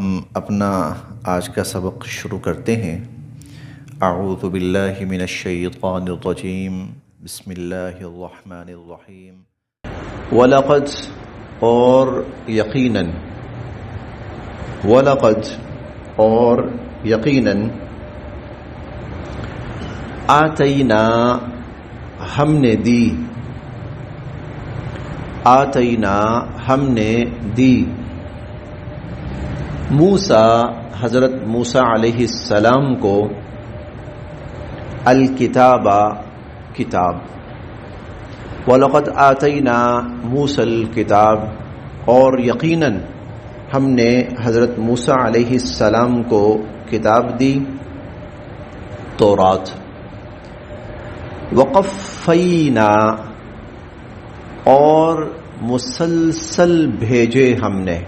ہم اپنا آج کا سبق شروع کرتے ہیں۔ اعوذ باللہ من الشیطان الرجیم، بسم اللہ الرحمن الرحیم۔ وَلَقَدْ اور یقیناً، وَلَقَدْ اور یقیناً، آتینا ہم نے دی، آتینا ہم نے دی، موسیٰ حضرت موسیٰ علیہ السلام کو، الکتاب کتاب، وَلَقَدْ آتَيْنَا مُوسَى الْكِتاب اور یقیناً ہم نے حضرت موسیٰ علیہ السلام کو کتاب دی، تورات۔ وَقَفَّيْنَا اور مسلسل بھیجے ہم نے،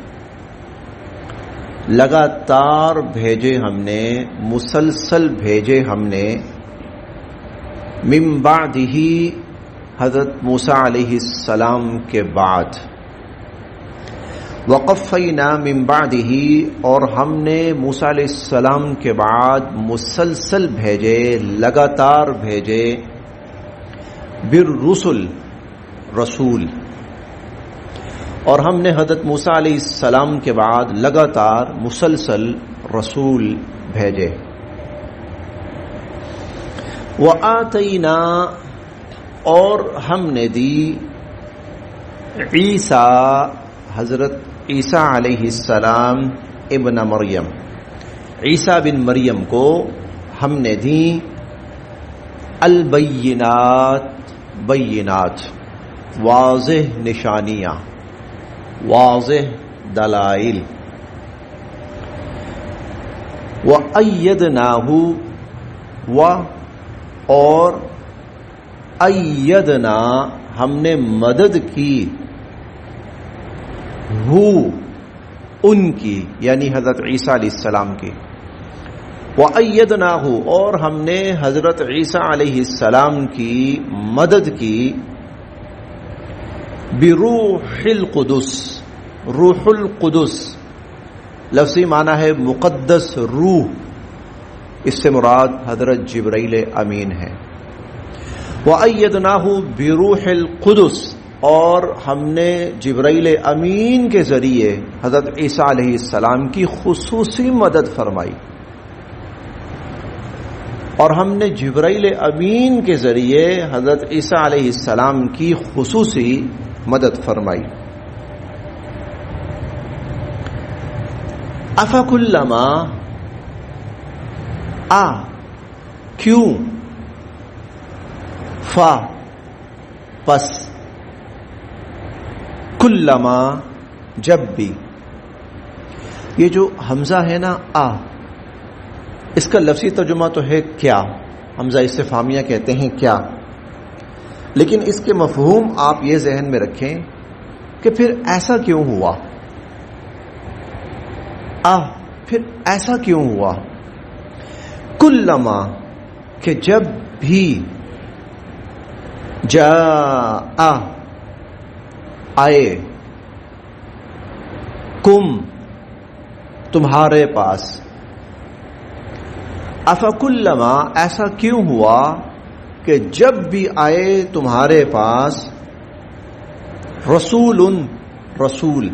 لگاتار بھیجے ہم نے، مسلسل بھیجے ہم نے، من بعدہ حضرت موسیٰ علیہ السلام کے بعد، وقفینا من بعدہ اور ہم نے موسیٰ علیہ السلام کے بعد مسلسل بھیجے، لگاتار بھیجے، بالرسل رسول، اور ہم نے حضرت موسیٰ علیہ السلام کے بعد لگاتار مسلسل رسول بھیجے۔ وَآتَيْنَا اور ہم نے دی، عیسیٰ حضرت عیسیٰ علیہ السلام ابن مریم، عیسیٰ بن مریم کو ہم نے دی، البینات بینات، واضح نشانیاں، واضح دلائل، وَأَيَّدْنَاهُ اور ایدنا ہم نے مدد کی، ان کی یعنی حضرت عیسیٰ علیہ السلام کی، وَأَيَّدْنَاهُ اور ہم نے حضرت عیسیٰ علیہ السلام کی مدد کی، بروح القدس، روح القدس لفظی معنی ہے مقدس روح، اس سے مراد حضرت جبرائیل امین ہے۔ وَأَيَّدْنَاهُ بِرُوحِ الْقُدُسِ اور ہم نے جبرائیل امین کے ذریعے حضرت عیسیٰ علیہ السلام کی خصوصی مدد فرمائی، اور ہم نے جبرائیل امین کے ذریعے حضرت عیسیٰ علیہ السلام کی خصوصی مدد فرمائی۔ افکلما کیوں، فا پس، کلما جب بھی، یہ جو حمزہ ہے نا اس کا لفظی ترجمہ تو ہے کیا، حمزہ استفہامیہ کہتے ہیں کیا، لیکن اس کے مفہوم آپ یہ ذہن میں رکھیں کہ پھر ایسا کیوں ہوا، پھر ایسا کیوں ہوا، کلما کہ جب بھی، جاء آئے، کم تمہارے پاس، افکلما ایسا کیوں ہوا کہ جب بھی آئے تمہارے پاس، رسول رسول،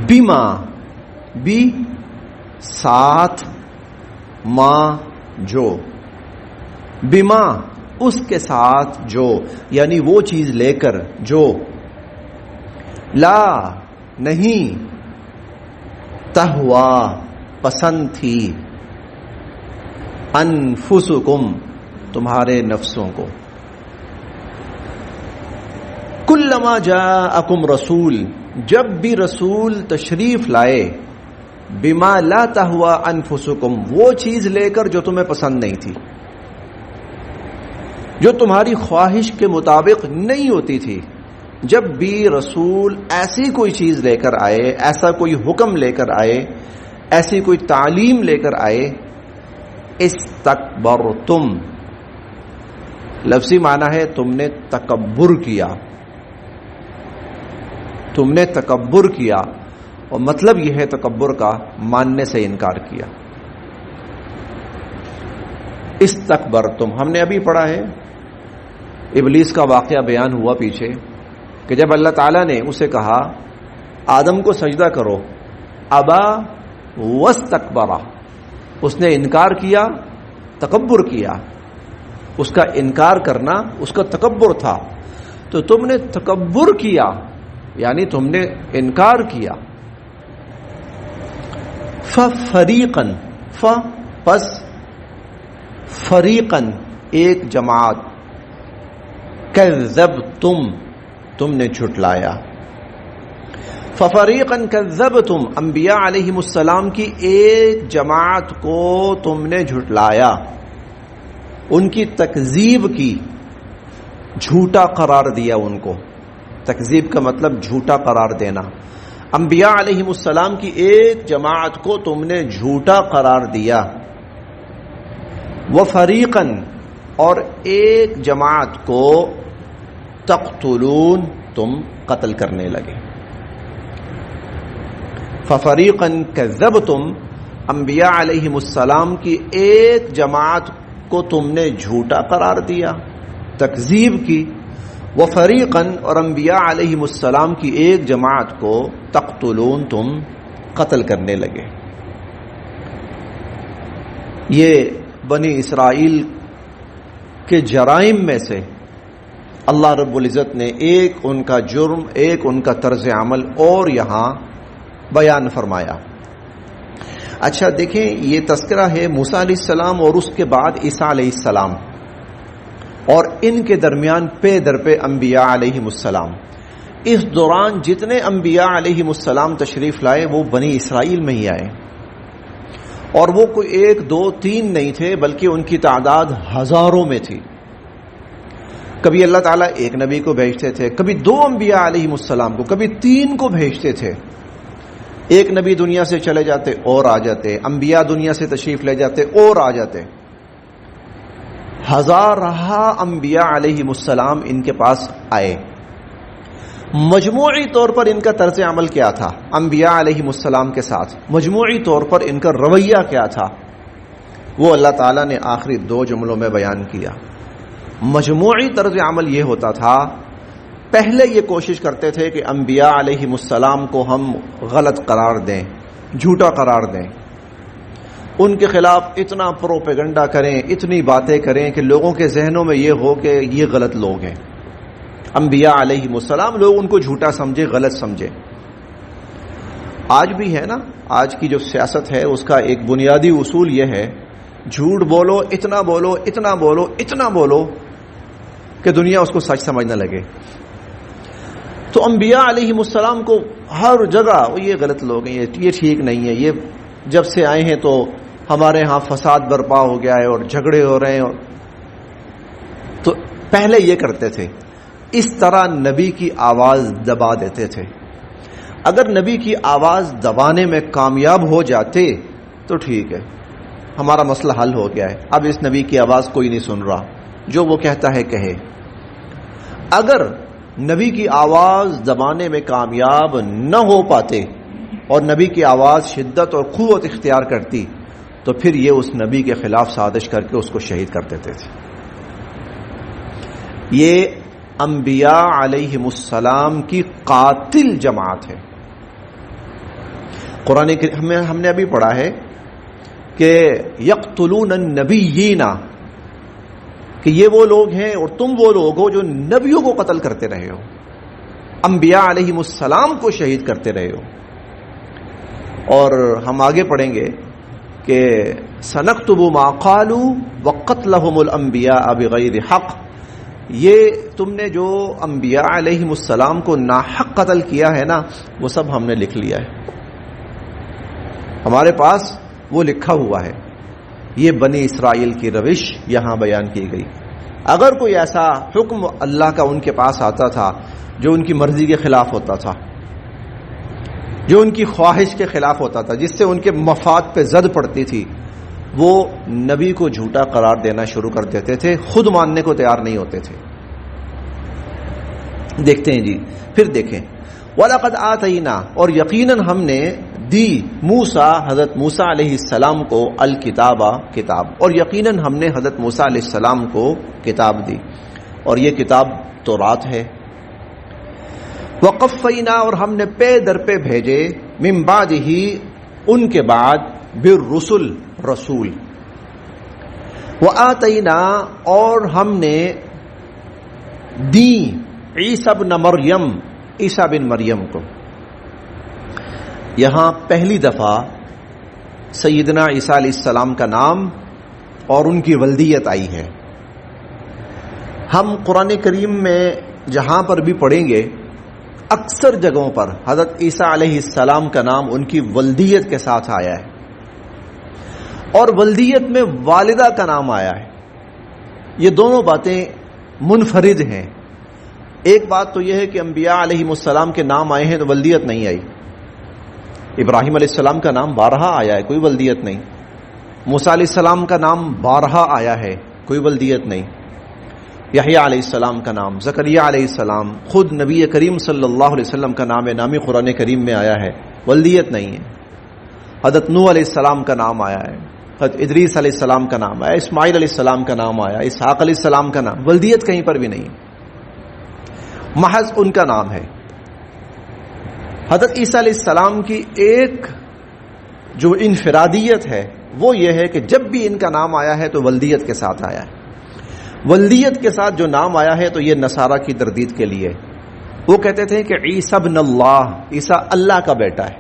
بما بھی ساتھ، ما جو، بما اس کے ساتھ جو، یعنی وہ چیز لے کر جو، لا نہیں، تہوا پسند تھی، انفسکم تمہارے نفسوں کو، کلما جاءکم رسول جب بھی رسول تشریف لائے، بما لا تہوا انفسکم وہ چیز لے کر جو تمہیں پسند نہیں تھی، جو تمہاری خواہش کے مطابق نہیں ہوتی تھی، جب بھی رسول ایسی کوئی چیز لے کر آئے، ایسا کوئی حکم لے کر آئے، ایسی کوئی تعلیم لے کر آئے، استکبرتم لفظی معنی ہے تم نے تکبر کیا، تم نے تکبر کیا، اور مطلب یہ ہے تکبر کا ماننے سے انکار کیا. استکبرتم، ہم نے ابھی پڑھا ہے ابلیس کا واقعہ بیان ہوا پیچھے کہ جب اللہ تعالیٰ نے اسے کہا آدم کو سجدہ کرو، ابا واستکبر، اس نے انکار کیا، تکبر کیا. اس کا انکار کرنا اس کا تکبر تھا. تو تم نے تکبر کیا یعنی تم نے انکار کیا. فریقن، پس فریقن ایک جماعت، کذبتم تم نے جھٹلایا. ففریقن کذبتم، انبیاء علیہم السلام کی ایک جماعت کو تم نے جھٹلایا، ان کی تکذیب کی، جھوٹا قرار دیا. ان کو تکذیب کا مطلب جھوٹا قرار دینا. انبیاء علیہم السلام کی ایک جماعت کو تم نے جھوٹا قرار دیا. وفریقن، اور ایک جماعت کو تقتلون تم قتل کرنے لگے. ففریقن کذبتم، انبیاء علیہم السلام کی ایک جماعت کو تم نے جھوٹا قرار دیا، تکذیب کی. وفریقن، اور انبیاء علیہم السلام کی ایک جماعت کو تقتلون تم قتل کرنے لگے. یہ بنی اسرائیل کے جرائم میں سے اللہ رب العزت نے ایک ان کا جرم، ایک ان کا طرز عمل اور یہاں بیان فرمایا. اچھا دیکھیں، یہ تذکرہ ہے موسیٰ علیہ السلام اور اس کے بعد عیسیٰ علیہ السلام، اور ان کے درمیان پے در پہ انبیاء علیہم السلام. اس دوران جتنے انبیاء علیہم السلام تشریف لائے وہ بنی اسرائیل میں ہی آئے، اور وہ کوئی 1 2 3 نہیں تھے، بلکہ ان کی تعداد ہزاروں میں تھی. کبھی اللہ تعالیٰ ایک نبی کو بھیجتے تھے، کبھی 2 انبیاء علیہم السلام کو، کبھی 3 کو بھیجتے تھے. ایک نبی دنیا سے چلے جاتے اور آ جاتے، انبیاء دنیا سے تشریف لے جاتے اور آ جاتے. ہزارہ انبیاء علیہم السلام ان کے پاس آئے. مجموعی طور پر ان کا طرز عمل کیا تھا انبیاء علیہم السلام کے ساتھ؟ مجموعی طور پر ان کا رویہ کیا تھا؟ وہ اللہ تعالیٰ نے آخری 2 جملوں میں بیان کیا. مجموعی طرز عمل یہ ہوتا تھا، پہلے یہ کوشش کرتے تھے کہ انبیاء علیہم السلام کو ہم غلط قرار دیں، جھوٹا قرار دیں، ان کے خلاف اتنا پروپیگنڈا کریں، اتنی باتیں کریں کہ لوگوں کے ذہنوں میں یہ ہو کہ یہ غلط لوگ ہیں. انبیاء علیہم السلام، لوگ ان کو جھوٹا سمجھے، غلط سمجھے. آج بھی ہے نا، آج کی جو سیاست ہے اس کا ایک بنیادی اصول یہ ہے، جھوٹ بولو، اتنا بولو، اتنا بولو، اتنا بولو کہ دنیا اس کو سچ سمجھنے لگے. تو انبیاء علیہم السلام کو ہر جگہ یہ غلط لوگ ہیں، یہ ٹھیک نہیں ہے، یہ جب سے آئے ہیں تو ہمارے ہاں فساد برپا ہو گیا ہے اور جھگڑے ہو رہے ہیں. تو پہلے یہ کرتے تھے، اس طرح نبی کی آواز دبا دیتے تھے. اگر نبی کی آواز دبانے میں کامیاب ہو جاتے تو ٹھیک ہے، ہمارا مسئلہ حل ہو گیا ہے، اب اس نبی کی آواز کوئی نہیں سن رہا، جو وہ کہتا ہے کہے. اگر نبی کی آواز دبانے میں کامیاب نہ ہو پاتے اور نبی کی آواز شدت اور قوت اختیار کرتی تو پھر یہ اس نبی کے خلاف سازش کر کے اس کو شہید کر دیتے تھے. یہ انبیاء علیہم السلام کی قاتل جماعت ہے. قرآن ہم نے ابھی پڑھا ہے کہ یقتلون النبیین، کہ یہ وہ لوگ ہیں اور تم وہ لوگ ہو جو نبیوں کو قتل کرتے رہے ہو، انبیاء علیہم السلام کو شہید کرتے رہے ہو. اور ہم آگے پڑھیں گے کہ سنکتب ما قالوا وقتلهم الانبیاء بغیر حق، یہ تم نے جو انبیاء علیہم السلام کو ناحق قتل کیا ہے نا، وہ سب ہم نے لکھ لیا ہے، ہمارے پاس وہ لکھا ہوا ہے. یہ بنی اسرائیل کی روش یہاں بیان کی گئی. اگر کوئی ایسا حکم اللہ کا ان کے پاس آتا تھا جو ان کی مرضی کے خلاف ہوتا تھا، جو ان کی خواہش کے خلاف ہوتا تھا، جس سے ان کے مفاد پہ زد پڑتی تھی، وہ نبی کو جھوٹا قرار دینا شروع کر دیتے تھے، خود ماننے کو تیار نہیں ہوتے تھے. دیکھتے ہیں جی، پھر دیکھیں وَلَقَدْ آتَيْنَا، اور یقیناً ہم نے دی موسیٰ، حضرت موسیٰ علیہ السلام کو الکتاب، کتاب، اور یقیناً ہم نے حضرت موسیٰ علیہ السلام کو کتاب دی، اور یہ کتاب تورات ہے۔ وَقَفَّيْنَا، اور ہم نے پے در پہ بھیجے، مِن بَعْدِهِ، ان کے بعد، بِالرُّسُل، رسول۔ وَآتَيْنَا، اور ہم نے دی عیسیٰ ابن مریم، عیسیٰ بن مریم کو۔ یہاں پہلی دفعہ سیدنا عیسیٰ علیہ السلام کا نام اور ان کی ولدیت آئی ہے۔ ہم قرآن کریم میں جہاں پر بھی پڑھیں گے، اکثر جگہوں پر حضرت عیسیٰ علیہ السلام کا نام ان کی ولدیت کے ساتھ آیا ہے، اور ولدیت میں والدہ کا نام آیا ہے۔ یہ دونوں باتیں منفرد ہیں۔ ایک بات تو یہ ہے کہ انبیاء علیہ السلام کے نام آئے ہیں تو ولدیت نہیں آئی۔ ابراہیم علیہ السلام کا نام بارہا آیا ہے، کوئی ولدیت نہیں۔ موسیٰ علیہ السلام کا نام بارہا آیا ہے، کوئی ولدیت نہیں۔ یحییٰ علیہ السلام کا نام، زکریا علیہ السلام، خود نبی کریم صلی اللہ علیہ وسلم کا نام نامی قرآن کریم میں آیا ہے، ولدیت نہیں ہے۔ حضرت نوح علیہ السلام کا نام آیا ہے، حضرت ادریس علیہ السلام کا نام آیا، اسماعیل علیہ السلام کا نام آیا، اسحاق علیہ السلام کا نام، ولدیت کہیں پر بھی نہیں، محض ان کا نام ہے۔ حضرت عیسیٰ علیہ السلام کی ایک جو انفرادیت ہے وہ یہ ہے کہ جب بھی ان کا نام آیا ہے تو ولدیت کے ساتھ آیا ہے۔ ولدیت کے ساتھ جو نام آیا ہے تو یہ نصارہ کی تردید کے لیے، وہ کہتے تھے کہ عیسیٰ ابن اللہ، عیسیٰ اللہ کا بیٹا ہے۔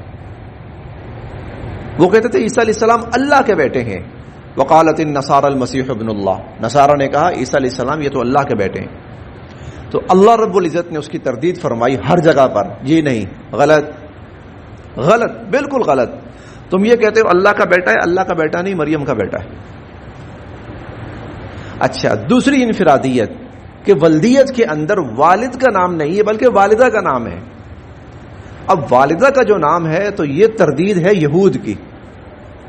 وہ کہتے تھے عیسیٰ علیہ السلام اللہ کے بیٹے ہیں۔ وقالت النصارى المسیح ابن اللہ، نصارہ نے کہا عیسیٰ علیہ السلام یہ تو اللہ کے بیٹے ہیں۔ تو اللہ رب العزت نے اس کی تردید فرمائی ہر جگہ پر، یہ نہیں، غلط، غلط، بالکل غلط۔ تم یہ کہتے ہو اللہ کا بیٹا ہے، اللہ کا بیٹا نہیں، مریم کا بیٹا ہے۔ اچھا، دوسری انفرادیت کہ ولدیت کے اندر والد کا نام نہیں ہے بلکہ والدہ کا نام ہے۔ اب والدہ کا جو نام ہے تو یہ تردید ہے یہود کی،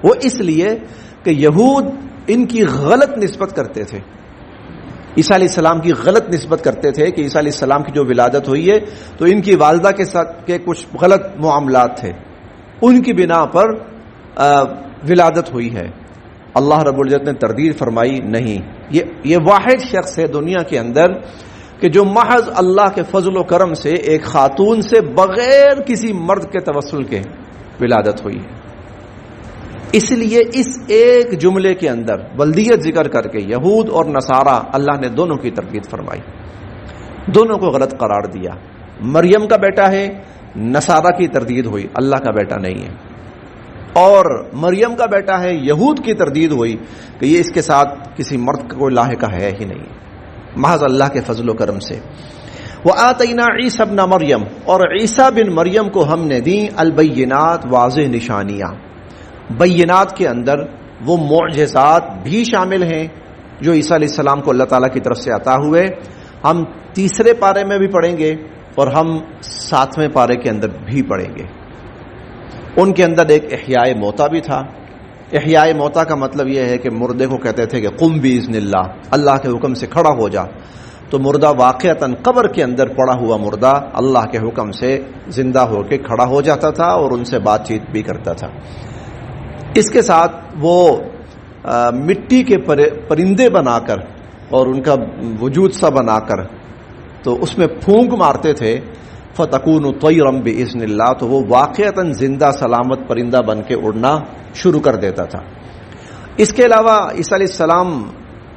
وہ اس لیے کہ یہود ان کی غلط نسبت کرتے تھے، عیسیٰ علیہ السلام کی غلط نسبت کرتے تھے کہ عیسیٰ علیہ السلام کی جو ولادت ہوئی ہے تو ان کی والدہ کے ساتھ کے کچھ غلط معاملات تھے، ان کی بنا پر ولادت ہوئی ہے۔ اللہ رب العزت نے تردید فرمائی نہیں، یہ واحد شخص ہے دنیا کے اندر کہ جو محض اللہ کے فضل و کرم سے ایک خاتون سے بغیر کسی مرد کے توسل کے ولادت ہوئی ہے۔ اس لیے اس ایک جملے کے اندر ولدیت ذکر کر کے یہود اور نصارہ اللہ نے دونوں کی تردید فرمائی، دونوں کو غلط قرار دیا۔ مریم کا بیٹا ہے، نصارہ کی تردید ہوئی اللہ کا بیٹا نہیں ہے، اور مریم کا بیٹا ہے، یہود کی تردید ہوئی کہ یہ اس کے ساتھ کسی مرد کا کوئی لاحقہ ہے ہی نہیں، محض اللہ کے فضل و کرم سے۔ وَآتَيْنَا عِيسَى ابْنَ مریم، اور عیسیٰ بن مریم کو ہم نے دی البینات، واضح نشانیاں۔ بینات کے اندر وہ معجزات بھی شامل ہیں جو عیسیٰ علیہ السلام کو اللہ تعالیٰ کی طرف سے عطا ہوئے، ہم تیسرے پارے میں بھی پڑھیں گے اور ہم 7ویں پارے کے اندر بھی پڑھیں گے۔ ان کے اندر ایک احیاء موتا بھی تھا۔ احیاء موتا کا مطلب یہ ہے کہ مردے کو کہتے تھے کہ قم باذن اللہ، اللہ کے حکم سے کھڑا ہو جا، تو مردہ واقعتاً قبر کے اندر پڑا ہوا مردہ اللہ کے حکم سے زندہ ہو کے کھڑا ہو جاتا تھا اور ان سے بات چیت بھی کرتا تھا۔ اس کے ساتھ وہ مٹی کے پرندے بنا کر اور ان کا وجود سا بنا کر تو اس میں پھونک مارتے تھے، فَتَكُونُ طَيْرًا بِإِذْنِ اللَّهِ، تو وہ واقعتاً زندہ سلامت پرندہ بن کے اڑنا شروع کر دیتا تھا۔ اس کے علاوہ عیسیٰ علیہ السلام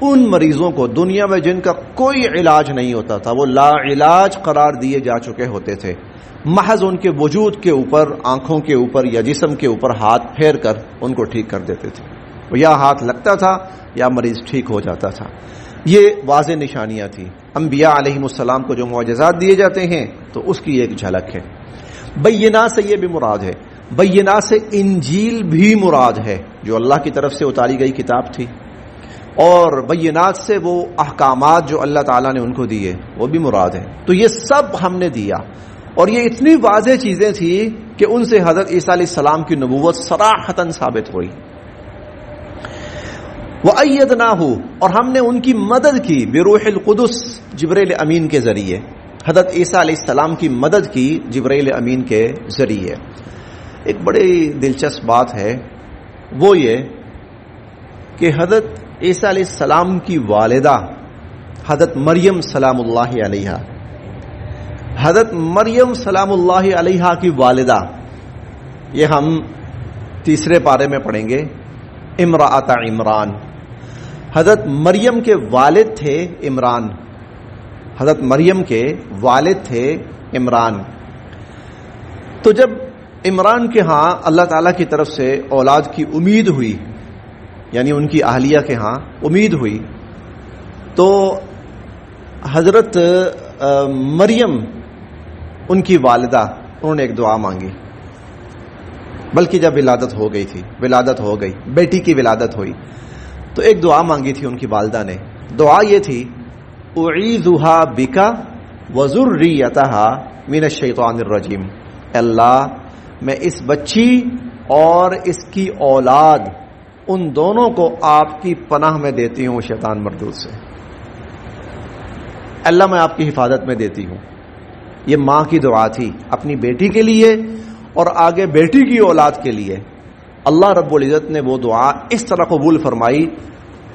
ان مریضوں کو دنیا میں جن کا کوئی علاج نہیں ہوتا تھا وہ لا علاج قرار دیے جا چکے ہوتے تھے، محض ان کے وجود کے اوپر، آنکھوں کے اوپر یا جسم کے اوپر ہاتھ پھیر کر ان کو ٹھیک کر دیتے تھے، یا ہاتھ لگتا تھا یا مریض ٹھیک ہو جاتا تھا۔ یہ واضح نشانیاں تھیں۔ انبیاء علیہم السلام کو جو معجزات دیے جاتے ہیں تو اس کی ایک جھلک ہے۔ بینات سے یہ بھی مراد ہے، بینات سے انجیل بھی مراد ہے جو اللہ کی طرف سے اتاری گئی کتاب تھی، اور بینات سے وہ احکامات جو اللہ تعالیٰ نے ان کو دیے وہ بھی مراد ہے۔ تو یہ سب ہم نے دیا، اور یہ اتنی واضح چیزیں تھیں کہ ان سے حضرت عیسیٰ علیہ السلام کی نبوت صراحتاً ثابت ہوئی۔ وَأَيَّدْنَاهُ، اور ہم نے ان کی مدد کی، بروح القدس، جبریل امین کے ذریعے۔ حضرت عیسیٰ علیہ السلام کی مدد کی جبرائیل امین کے ذریعے. ایک بڑی دلچسپ بات ہے، وہ یہ کہ حضرت عیسیٰ علیہ السلام کی والدہ حضرت مریم سلام اللہ علیہا، حضرت مریم سلام اللہ علیہا کی والدہ، یہ ہم تیسرے پارے میں پڑھیں گے، امرأۃ عمران. حضرت مریم کے والد تھے عمران، حضرت مریم کے والد تھے عمران. تو جب عمران کے ہاں اللہ تعالیٰ کی طرف سے اولاد کی امید ہوئی، یعنی ان کی اہلیہ کے ہاں امید ہوئی، تو حضرت مریم ان کی والدہ، انہوں نے ایک دعا مانگی. بلکہ جب ولادت ہو گئی تھی، ولادت ہو گئی، بیٹی کی ولادت ہوئی، تو ایک دعا مانگی تھی ان کی والدہ نے. دعا یہ تھی، اعیذها بک وذریتها من الشیطان الرجیم. اللہ، میں اس بچی اور اس کی اولاد، ان دونوں کو آپ کی پناہ میں دیتی ہوں شیطان مردود سے. اللہ، میں آپ کی حفاظت میں دیتی ہوں. یہ ماں کی دعا تھی اپنی بیٹی کے لیے اور آگے بیٹی کی اولاد کے لیے. اللہ رب العزت نے وہ دعا اس طرح قبول فرمائی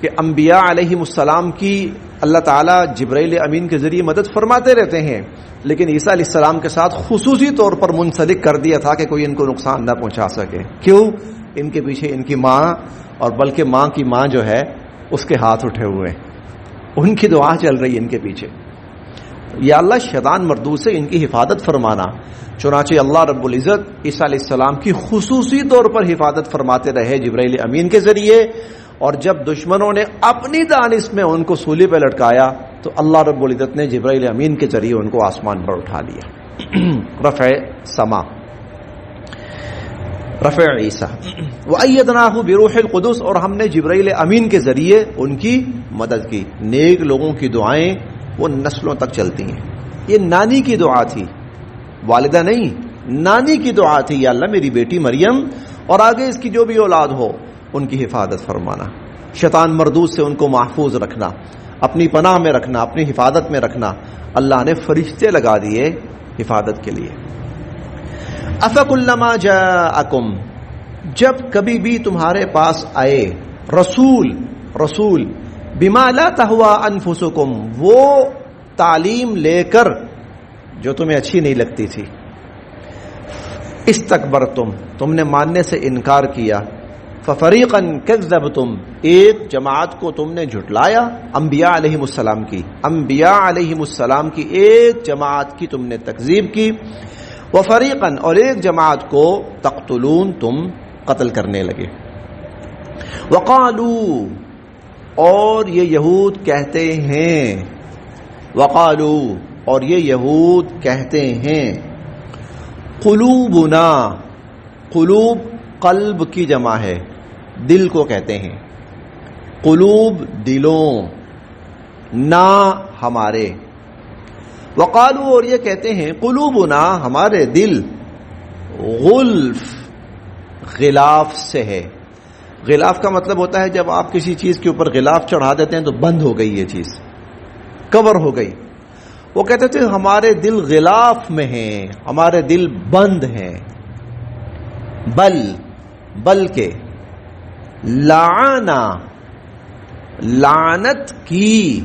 کہ انبیاء علیہم السلام کی اللہ تعالیٰ جبرائیل امین کے ذریعے مدد فرماتے رہتے ہیں، لیکن عیسیٰ علیہ السلام کے ساتھ خصوصی طور پر منسلک کر دیا تھا کہ کوئی ان کو نقصان نہ پہنچا سکے. کیوں؟ ان کے پیچھے ان کی ماں، اور بلکہ ماں کی ماں جو ہے اس کے ہاتھ اٹھے ہوئے ہیں، ان کی دعا چل رہی ہے ان کے پیچھے. یا اللہ، شیطان مردود سے ان کی حفاظت فرمانا. چنانچہ اللہ رب العزت عیسیٰ علیہ السلام کی خصوصی طور پر حفاظت فرماتے رہے جبرائیل امین کے ذریعے. اور جب دشمنوں نے اپنی دانش میں ان کو سولی پہ لٹکایا تو اللہ رب العزت نے جبرائیل امین کے ذریعے ان کو آسمان پر اٹھا لیا. رفع سما، رفع عیسیٰ. وَأَيَّدْنَاهُ بِرُوحِ الْقُدُسِ، اور ہم نے جبرائیل امین کے ذریعے ان کی مدد کی. نیک لوگوں کی دعائیں وہ نسلوں تک چلتی ہیں. یہ نانی کی دعا تھی، والدہ نہیں، نانی کی دعا تھی. یا اللہ، میری بیٹی مریم اور آگے اس کی جو بھی اولاد ہو ان کی حفاظت فرمانا، شیطان مردود سے ان کو محفوظ رکھنا، اپنی پناہ میں رکھنا، اپنی حفاظت میں رکھنا. اللہ نے فرشتے لگا دیے حفاظت کے لیے. افکلما جاءکم، جب کبھی بھی تمہارے پاس آئے رسول بما لا تہوی انفسکم، وہ تعلیم لے کر جو تمہیں اچھی نہیں لگتی تھی، استکبرتم، تم نے ماننے سے انکار کیا، ففریقا کذبتم، ایک جماعت کو تم نے جھٹلایا، انبیاء علیہم السلام کی، انبیاء علیہم السلام کی ایک جماعت کی تم نے تکذیب کی، وفریقا، اور ایک جماعت کو تقتلون، تم قتل کرنے لگے. وقالو، اور یہ یہود کہتے ہیں، وقالو، اور یہ یہود کہتے ہیں، قلوبنا، قلوب قلب کی جمع ہے، دل کو کہتے ہیں، قلوب دلوں، نا ہمارے. وقالو، اور یہ کہتے ہیں، قلوبنا، ہمارے دل، غلف، غلاف سے ہے. غلاف کا مطلب ہوتا ہے جب آپ کسی چیز کے اوپر غلاف چڑھا دیتے ہیں تو بند ہو گئی یہ چیز، کور ہو گئی. وہ کہتے تھے ہمارے دل غلاف میں ہیں، ہمارے دل بند ہیں. بلکہ لعنا، لعنت کی،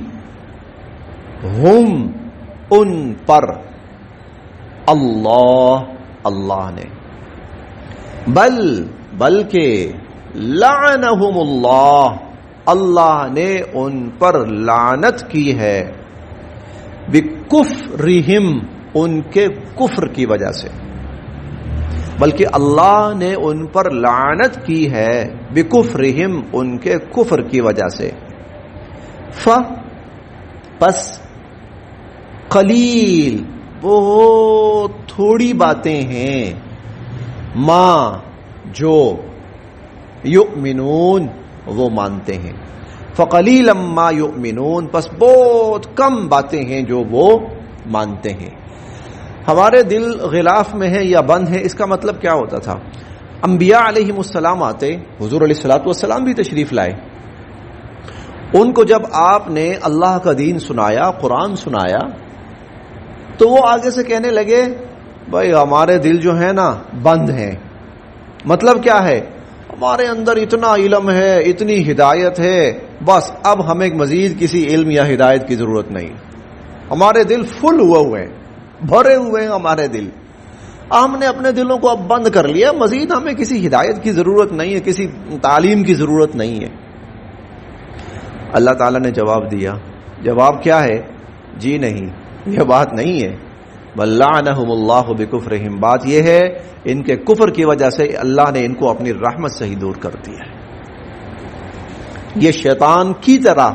ہم، ان پر، اللہ نے، بلکہ لعنہم اللہ نے ان پر لعنت کی ہے، بکفرہم، ان کے کفر کی وجہ سے، بلکہ اللہ نے ان پر لعنت کی ہے بکفرہم، ان کے کفر کی وجہ سے. پس قلیل، بہت تھوڑی باتیں ہیں، ما، جو، یؤمنون، وہ مانتے ہیں. فقلیلا ما یؤمنون، پس بہت کم باتیں ہیں جو وہ مانتے ہیں. ہمارے دل غلاف میں ہے یا بند ہے، اس کا مطلب کیا ہوتا تھا؟ انبیاء علیہم السلام آتے، حضور علیہ الصلوۃ والسلام بھی تشریف لائے، ان کو جب آپ نے اللہ کا دین سنایا، قرآن سنایا، تو وہ آگے سے کہنے لگے بھائی ہمارے دل جو ہے نا بند ہیں. مطلب کیا ہے؟ ہمارے اندر اتنا علم ہے، اتنی ہدایت ہے، بس اب ہمیں مزید کسی علم یا ہدایت کی ضرورت نہیں. ہمارے دل فل ہوئے ہیں، بھرے ہوئے ہیں ہمارے دل. ہم نے اپنے دلوں کو اب بند کر لیا، مزید ہمیں کسی ہدایت کی ضرورت نہیں ہے، کسی تعلیم کی ضرورت نہیں ہے. اللہ تعالیٰ نے جواب دیا. جواب کیا ہے؟ جی نہیں، یہ بات نہیں ہے. وَلَّعَنَهُمُ اللَّهُ بِكُفْرِهِمْ، بات یہ ہے ان کے کفر کی وجہ سے اللہ نے ان کو اپنی رحمت سے ہی دور کر دیا ہے. یہ شیطان کی طرح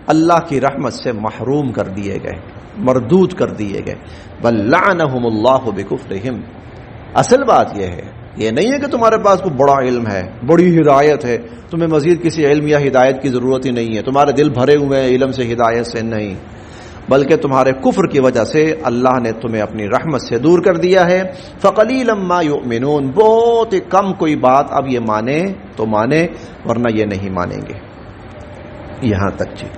اللہ کی رحمت سے محروم کر دیے گئے، مردود کر دیے گئے. وَلَّعَنَهُمُ اللَّهُ بِكُفْرِهِمْ. اصل بات یہ ہے، یہ نہیں ہے کہ تمہارے پاس کوئی بڑا علم ہے، بڑی ہدایت ہے، تمہیں مزید کسی علم یا ہدایت کی ضرورت ہی نہیں ہے، تمہارے دل بھرے ہوئے ہیں علم سے، ہدایت سے. نہیں، بلکہ تمہارے کفر کی وجہ سے اللہ نے تمہیں اپنی رحمت سے دور کر دیا ہے. فَقَلِيلًا مَا يُؤْمِنُونَ، بہت ہی کم کوئی بات اب یہ مانے تو مانے، ورنہ یہ نہیں مانیں گے. یہاں تک جی.